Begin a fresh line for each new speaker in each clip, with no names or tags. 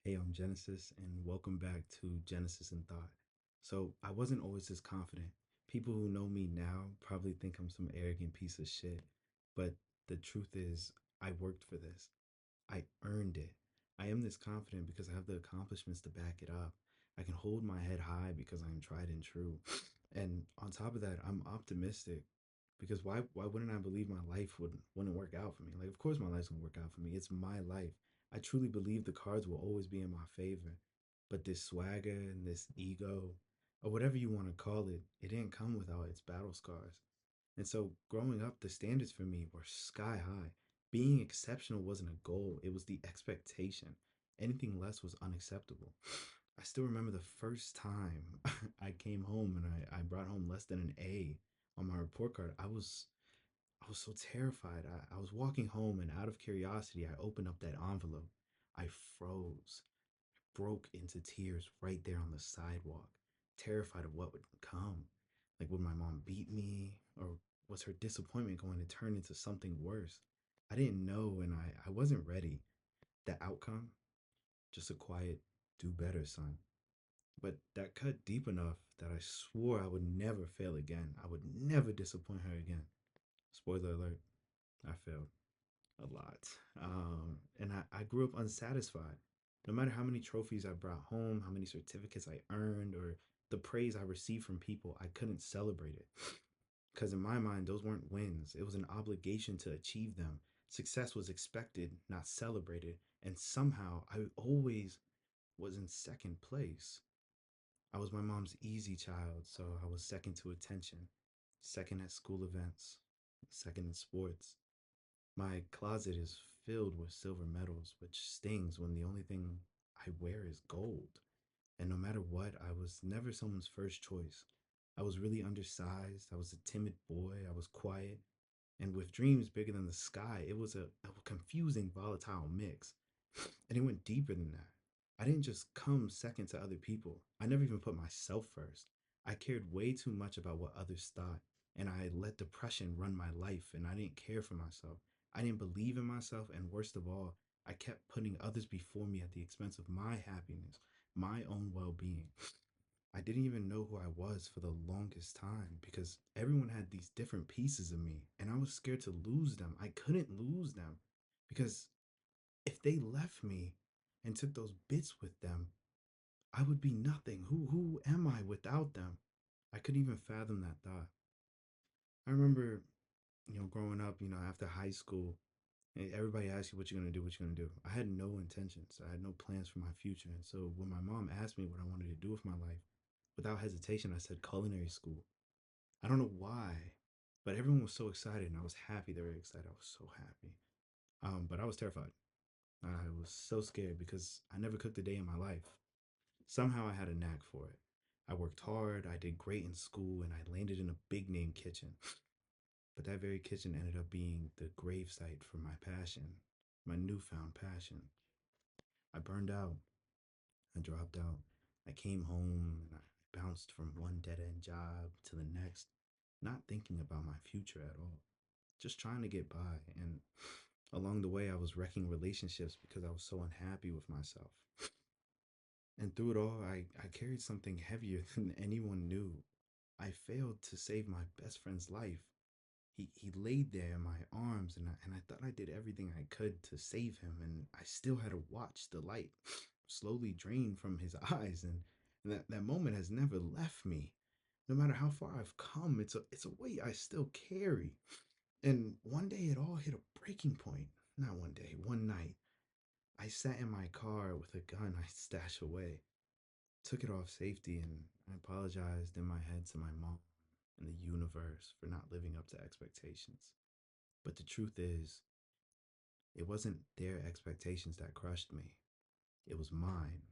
Hey, I'm Genesis, and welcome back to Genesis in Thought. So, I wasn't always this confident. People who know me now probably think I'm some arrogant piece of shit, but the truth is, I worked for this. I earned it. I am this confident because I have the accomplishments to back it up. I can hold my head high because I am tried and true. And on top of that, I'm optimistic because why wouldn't I believe my life wouldn't work out for me? Like of course my life's gonna work out for me. It's my life. I truly believe the cards will always be in my favor. But this swagger and this ego, or whatever you want to call it, it didn't come without its battle scars. And so growing up, the standards for me were sky high. Being exceptional wasn't a goal, it was the expectation. Anything less was unacceptable. I still remember the first time I came home and I brought home less than an A on my report card. I was so terrified. I was walking home and out of curiosity, I opened up that envelope. I froze, broke into tears right there on the sidewalk, terrified of what would come. Like, would my mom beat me? Or was her disappointment going to turn into something worse? I didn't know, and I wasn't ready. The outcome? Just a quiet, do better, son. But that cut deep enough that I swore I would never fail again. I would never disappoint her again. Spoiler alert, I failed a lot. And I grew up unsatisfied. No matter how many trophies I brought home, how many certificates I earned, or the praise I received from people, I couldn't celebrate it. Because in my mind, those weren't wins. It was an obligation to achieve them. Success was expected, not celebrated. And somehow I always was in second place. I was my mom's easy child, so I was second to attention, second at school events, second in sports. My closet is filled with silver medals, which stings when the only thing I wear is gold. And no matter what, I was never someone's first choice. I was really undersized. I was a timid boy. I was quiet. And with dreams bigger than the sky, it was a confusing, volatile mix. And it went deeper than that. I didn't just come second to other people, I never even put myself first. I cared way too much about what others thought, and I let depression run my life, and I didn't care for myself. I didn't believe in myself, and worst of all, I kept putting others before me at the expense of my happiness, my own well being. I didn't even know who I was for the longest time because everyone had these different pieces of me, and I was scared to lose them. I couldn't lose them because if they left me and took those bits with them, I would be nothing. Who am I without them? I couldn't even fathom that thought. I remember, growing up, after high school, everybody asks you what you're gonna do, what you're gonna do. I had no intentions. I had no plans for my future. And so when my mom asked me what I wanted to do with my life, without hesitation, I said culinary school. I don't know why, but everyone was so excited and I was happy. They were excited. I was so happy. But I was terrified. I was so scared because I never cooked a day in my life. Somehow I had a knack for it. I worked hard, I did great in school, and I landed in a big name kitchen. But that very kitchen ended up being the gravesite for my passion, my newfound passion. I burned out, I dropped out. I came home and I bounced from one dead end job to the next, not thinking about my future at all, just trying to get by. And along the way, I was wrecking relationships because I was so unhappy with myself. And through it all, I carried something heavier than anyone knew. I failed to save my best friend's life. He laid there in my arms, and I thought I did everything I could to save him, and I still had to watch the light slowly drain from his eyes, and that moment has never left me. No matter how far I've come, it's a weight I still carry. And one day it all hit a breaking point. Not one day, one night. I sat in my car with a gun I stashed away, took it off safety, and I apologized in my head to my mom and the universe for not living up to expectations. But the truth is, it wasn't their expectations that crushed me, it was mine.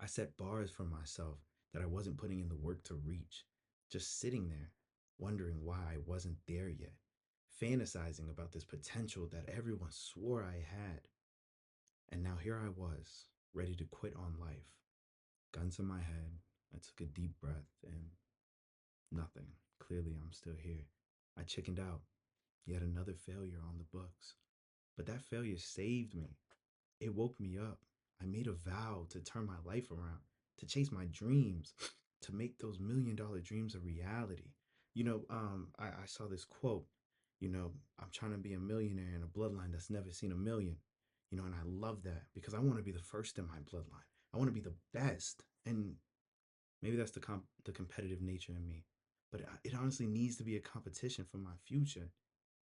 I set bars for myself that I wasn't putting in the work to reach, just sitting there, wondering why I wasn't there yet, fantasizing about this potential that everyone swore I had. And now here I was, ready to quit on life. Gun to my head, I took a deep breath and nothing. Clearly, I'm still here. I chickened out. Yet another failure on the books. But that failure saved me. It woke me up. I made a vow to turn my life around, to chase my dreams, to make those $1 million dreams a reality. I saw this quote, I'm trying to be a millionaire in a bloodline that's never seen a million, and I love that because I want to be the first in my bloodline. I want to be the best. And maybe that's the competitive nature in me. But it honestly needs to be a competition for my future.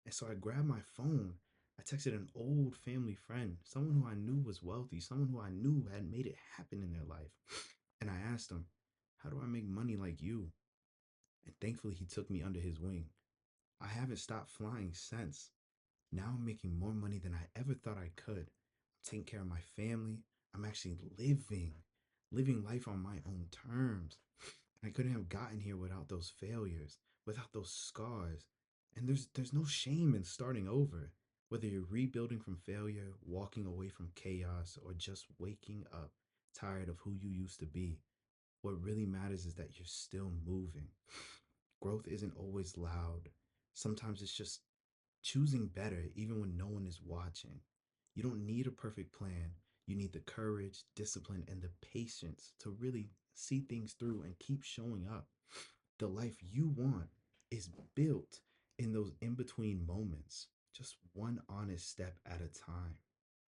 And so I grabbed my phone. I texted an old family friend, someone who I knew was wealthy, someone who I knew had made it happen in their life. And I asked him, "How do I make money like you?" And thankfully, he took me under his wing. I haven't stopped flying since. Now I'm making more money than I ever thought I could. I'm taking care of my family. I'm actually living life on my own terms. And I couldn't have gotten here without those failures, without those scars. And there's no shame in starting over. Whether you're rebuilding from failure, walking away from chaos, or just waking up tired of who you used to be, what really matters is that you're still moving. Growth isn't always loud. Sometimes it's just choosing better even when no one is watching. You don't need a perfect plan. You need the courage, discipline, and the patience to really see things through and keep showing up. The life you want is built in those in between moments, just one honest step at a time.